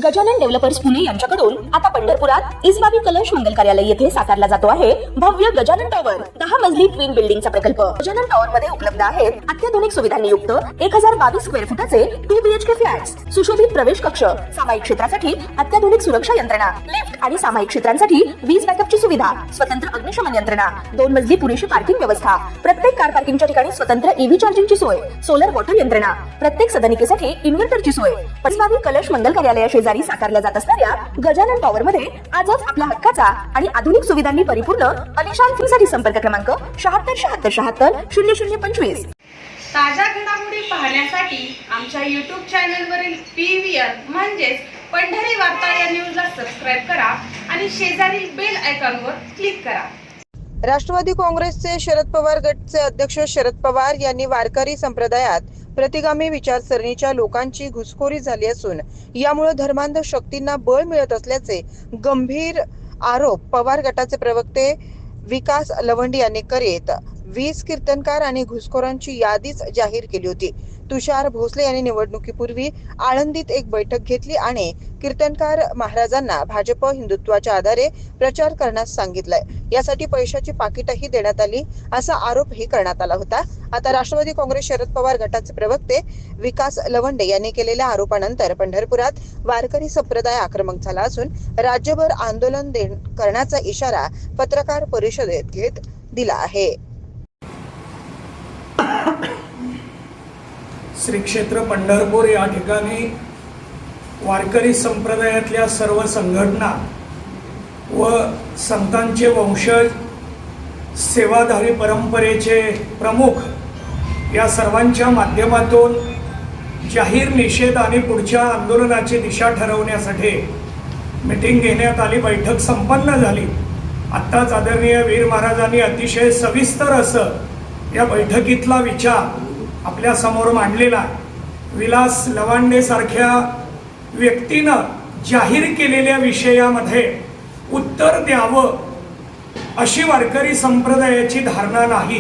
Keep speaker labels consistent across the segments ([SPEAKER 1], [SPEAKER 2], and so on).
[SPEAKER 1] Gajanan developers Pune यांच्याकडून आता पंढरपुरात इसबाबी कलश मंगल कार्यालय येथे साकारला जातो आहे भव्य गजानन टॉवर 10 मजली ट्विन बिल्डिंगचा प्रकल्प। गजानन टॉवर मध्ये उपलब्ध आहेत अत्याधुनिक सुविधांनी युक्त 1022 स्क्वेअर फुटाचे 2 BHK फ्लॅट्स, सुशोभित प्रवेश कक्ष, सामायिक क्षेत्रासाठी अत्याधुनिक सुरक्षा यंत्रणा, लिफ्ट आणि सामायिक क्षेत्रांसाठी वीज बॅकअपची सुविधा, स्वतंत्र अग्निशमन यंत्रणा, 2 मजली पुरेशी पार्किंग व्यवस्था, प्रत्येक कार पार्किंगच्या ठिकाणी स्वतंत्र EV चार्जिंगची सोय, सोलर वॉटर यंत्रणा, प्रत्येक सदनिकेसाठी इन्व्हर्टरची सोय। इसबाबी कलश मंगल कार्यालया शेजारी साकारल्या जात असणाऱ्या गजानन टॉवर मध्ये आजच आपल्या हक्काचा आणि आधुनिक सुविधांनी परिपूर्ण अलिशान फ्रीसाठी संपर्क क्रमांक 7676700025।
[SPEAKER 2] ताज्या घडामोडी पाहण्यासाठी आमच्या YouTube चॅनलवरील PVR म्हणजेच पंढरी वार्ता या न्यूजला सबस्क्राइब करा आणि शेजारील बेल आयकॉनवर क्लिक करा।
[SPEAKER 3] राष्ट्रवादी काँग्रेसचे शरद पवार गटचे अध्यक्ष शरद पवार यांनी वारकरी संप्रदायात प्रतिगामी विचारसरणीच्या लोकांची घुसखोरी झाली असून यामुळे धर्मांध शक्तींना बळ मिळत असल्याचे गंभीर आरोप पवार गटाचे प्रवक्ते विकास लवंडी यांनी करीत 20 कीर्तनकार आणि घुसखोरांची यादीच जाहीर केली होती। तुषार भोसले यांनी निवडणुकीपूर्वी आळंदीत एक बैठक घेतली आणि कीर्तनकार महाराजांना भाजप हिंदुत्वाच्या आधारे प्रचार करण्यास सांगितलंय, यासाठी पैशाची पाकिटही देण्यात आली असा आरोपही करण्यात आला होता। आता राष्ट्रवादी काँग्रेस शरद पवार गटाचे प्रवक्ते विकास लवंडे यांनी केलेल्या आरोपानंतर पंढरपुरात वारकरी संप्रदाय आक्रमक झाला असून राज्यभर आंदोलन करण्याचा इशारा पत्रकार परिषदेत घेत दिला आहे।
[SPEAKER 4] श्री क्षेत्र पंढरपूर या ठिकाणी वारकरी संप्रदायातल्या सर्व संघटना व संतांचे वंशज, सेवाधारी परंपरेचे प्रमुख या सर्वांच्या माध्यमातून जाहीर निषेध आणि पुढच्या आंदोलनाची दिशा ठरवण्यासाठी मीटिंग घेण्यात आली। बैठक संपन्न झाली। आत्ताच आदरणीय वीर महाराजांनी अतिशय सविस्तर असं या बैठकीतला विचार आपल्या समोर मांडलेला। विलास लवांडे सारख्या व्यक्तीनं जाहीर केलेल्या विषयामध्ये उत्तर द्यावं अशी वारकरी संप्रदायाची धारणा नाही,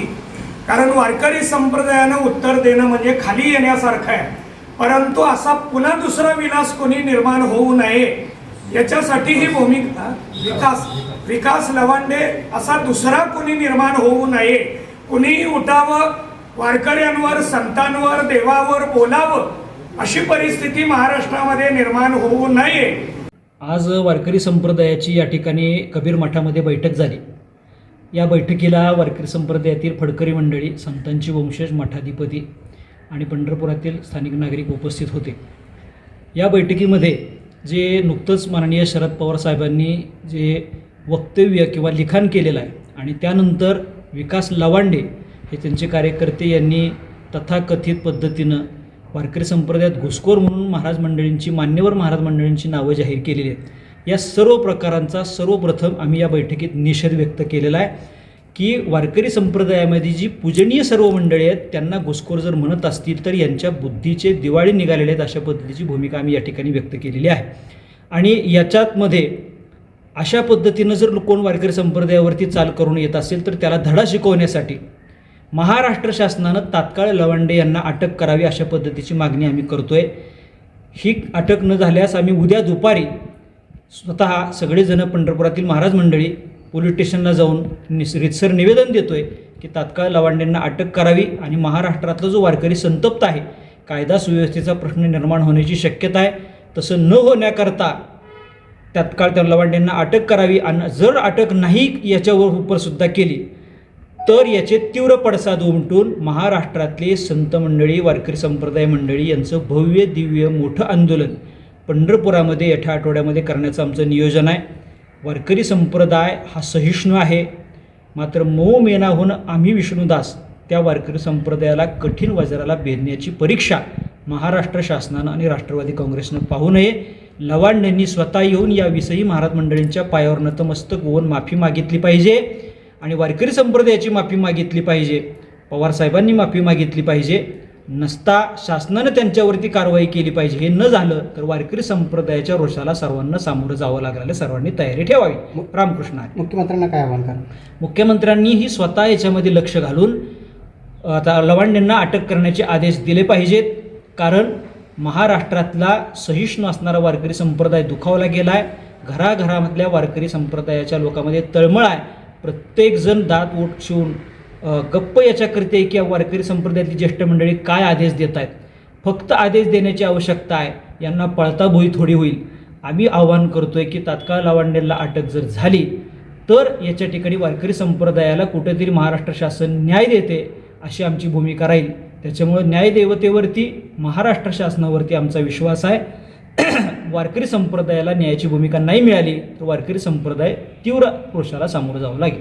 [SPEAKER 4] कारण वारकरी संप्रदायानं उत्तर देणं म्हणजे खाली येण्यासारखं आहे। परंतु असा पुन्हा दुसरा विलास कोणी निर्माण होऊ नये याच्यासाठी ही भूमिका विकास लवांडे असा दुसरा कोणी निर्माण होऊ नये, कुणीही उठावं, वारकऱ्यांवर, संतांवर, देवावर बोलावं अशी परिस्थिती महाराष्ट्रामध्ये निर्माण होऊ नये।
[SPEAKER 5] आज वारकरी संप्रदायाची या ठिकाणी कबीर मठामध्ये बैठक झाली। या बैठकीला वारकरी संप्रदायातील फडकरी मंडळी, संतांची वंशज, मठाधिपती आणि पंढरपुरातील स्थानिक नागरिक उपस्थित होते। या बैठकीमध्ये जे नुकतंच माननीय शरद पवार साहेबांनी जे वक्तव्य किंवा लिखाण केलेलं आहे आणि त्यानंतर विकास लवांडे हे त्यांचे कार्यकर्ते यांनी तथाकथित पद्धतीनं वारकरी संप्रदायात घुसखोर म्हणून मान्यवर महाराज मंडळींची नावं जाहीर केलेली आहेत। या सर्व प्रकारांचा सर्वप्रथम आम्ही या बैठकीत निषेध व्यक्त केलेला आहे की वारकरी संप्रदायामध्ये जी पूजनीय सर्व मंडळी आहेत त्यांना घुसखोर जर म्हणत असतील तर यांच्या बुद्धीचे दिवाळी निघालेले आहेत अशा पद्धतीची भूमिका आम्ही या ठिकाणी व्यक्त केलेली आहे। आणि याच्यामध्ये अशा पद्धतीनं जर कोण वारकरी संप्रदायावरती चाल करून येत असेल तर त्याला धडा शिकवण्यासाठी महाराष्ट्र शासनानं तात्काळ लवांडे यांना अटक करावी अशा पद्धतीची मागणी आम्ही करतोय। ही अटक न झाल्यास आम्ही उद्या दुपारी स्वतः सगळेजण पंढरपुरातील महाराज मंडळी पोलीस स्टेशनला जाऊन रितसर निवेदन देतोय की तात्काळ लवांडेंना अटक करावी आणि महाराष्ट्रातला जो वारकरी संतप्त आहे, कायदा सुव्यवस्थेचा प्रश्न निर्माण होण्याची शक्यता आहे, तसं न होण्याकरता तात्काळ त्या लवांडेंना अटक करावी। आणि जर अटक नाही याच्यावर उपरसुद्धा केली तर याचे तीव्र पडसाद उमटून महाराष्ट्रातले संत मंडळी, वारकरी संप्रदाय मंडळी यांचं भव्य दिव्य मोठं आंदोलन पंढरपुरामध्ये येत्या आठवड्यामध्ये करण्याचं आमचं नियोजन आहे। वारकरी संप्रदाय हा सहिष्णू आहे, मात्र मऊ मेनाहून आम्ही विष्णुदास त्या वारकरी संप्रदायाला कठीण वज्राला भेदण्याची परीक्षा महाराष्ट्र शासनानं आणि राष्ट्रवादी काँग्रेसनं पाहू नये। लवांडेंनी स्वतः येऊन याविषयी महाराज मंडळींच्या पायावर नतमस्तक होऊन माफी मागितली पाहिजे आणि वारकरी संप्रदायाची माफी मागितली पाहिजे, पवार साहेबांनी माफी मागितली पाहिजे, नसता शासनानं त्यांच्यावरती कारवाई केली पाहिजे। हे न झालं तर वारकरी संप्रदायाच्या रोषाला सर्वांना सामोरं जावं लागलं, सर्वांनी तयारी ठेवावी। रामकृष्ण हरी।
[SPEAKER 6] मुख्यमंत्र्यांना काय आवाहन करा?
[SPEAKER 5] मुख्यमंत्र्यांनीही स्वतः याच्यामध्ये लक्ष घालून आता लवांडेंना अटक करण्याचे आदेश दिले पाहिजेत, कारण महाराष्ट्रातला सहिष्णू असणारा वारकरी संप्रदाय दुखावला गेला आहे. घराघरामधल्या वारकरी संप्रदायाच्या लोकांमध्ये तळमळ आहे. प्रत्येकजण दात ओठ शिवून गप्प याच्याकरते आहे की या वारकरी संप्रदायातली ज्येष्ठ मंडळी काय आदेश देत आहेत. फक्त आदेश देण्याची आवश्यकता आहे. यांना पळता भुई थोडी होईल. आम्ही आवाहन करतोय की तात्काळ लावंडेला अटक जर झाली तर याच्या ठिकाणी वारकरी संप्रदायाला कुठेतरी महाराष्ट्र शासन न्याय देते अशी आमची भूमिका राहील. त्याच्यामुळे न्यायदेवतेवरती महाराष्ट्र शासनावरती आमचा विश्वास आहे. वारकरी संप्रदायाला न्यायाची भूमिका नाही मिळाली तर वारकरी संप्रदाय तीव्र रोषाला सामोरं जावं लागेल.